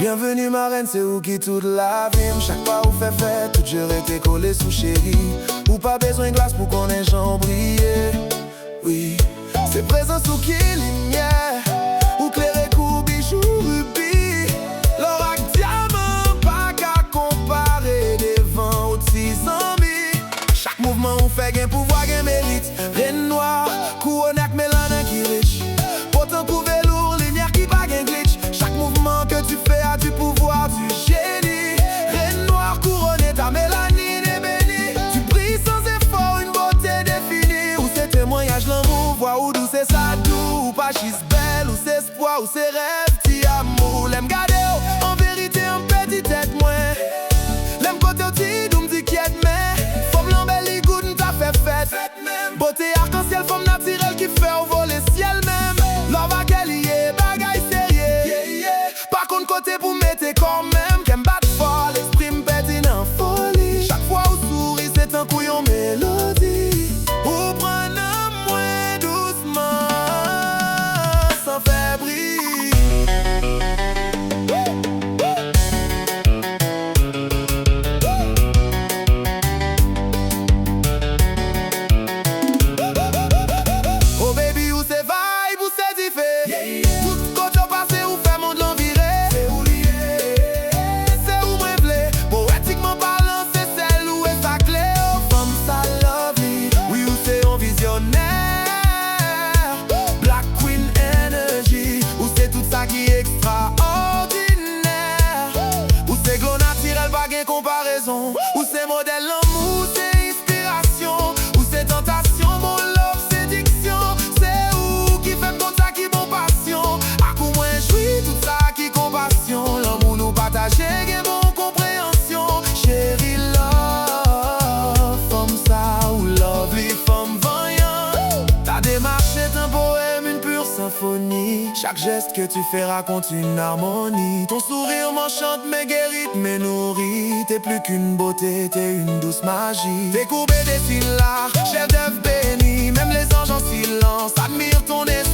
Bienvenue ma reine, c'est où qui toute la vie. Chaque pas où fait fête, tout j'aurais été collé sous chérie. Ou pas besoin de glace pour qu'on ait j'en briller. Oui, c'est présent sous qui lumière. Ou clairé cou, bijoux, rubis. L'orac diamant, pas qu'à comparer des vents aux 600 000. Chaque mouvement ou fait gain pouvoir, gain mérite. Reine noire, couronne avec mélanin qui riche. Pourtant couvé lourd, lumière qui pas gain glitch. Chaque mouvement que tu fais a du pouvoir, du génie. Reine noire couronnée, ta mélanine est bénie. Tu brilles sans effort, une beauté définie. Où c'est témoignage, l'amour, voix ou douce c'est ça doux. Ou pas chisse belle, ou c'est espoir, ou c'est rêve, ti amour. L'aime garder, en vérité, en petit tête, moins. L'aime côté au tid, ou m'dit qui est mais. Femme l'embellie, goût, t'as fait fête. Beauté arc-en-ciel, femme naturelle qui fait au vol le ciel même. Love à qu'elle y est, bagaille sérieux. Par contre, côté pour mettre quand même. Qu'elle me batte fort, l'esprit me pète en folie. Chaque fois où sourit, c'est un couillon mélodie. Ou prendre moins doucement, sans faire briller. Oh baby, où c'est vibe, où c'est diffé. Tout côté passé, où fait mon de l'enviré. C'est où lié, c'est où moi v'lé. Poétiquement parlant, c'est celle où est sa clé. Oh, femme, ça lovely. Oui, où c'est un visionnaire. Black Queen Energy. Où c'est tout ça qui est extraordinaire. Où c'est glow naturel, pas gain comparaison. Où c'est modèle l'amour, c'est inspiration. Où c'est tentation, mon love, séduction. C'est où qui fait bon ça qui bon passion. À coup moins jouit, tout ça qui compassion. L'amour nous partager, gain bon compréhension. Chérie love, femme ça ou lovely, femme vaillant. Ta démarche est un poème, une pure symphonie. Chaque geste que tu fais raconte une harmonie. Ton sourire m'enchante, mais guérit, mais nourrit. T'es plus qu'une beauté, t'es une douce magie. T'es courbé des cils là, chef d'œuvre béni. Même les anges en silence admirent ton esprit.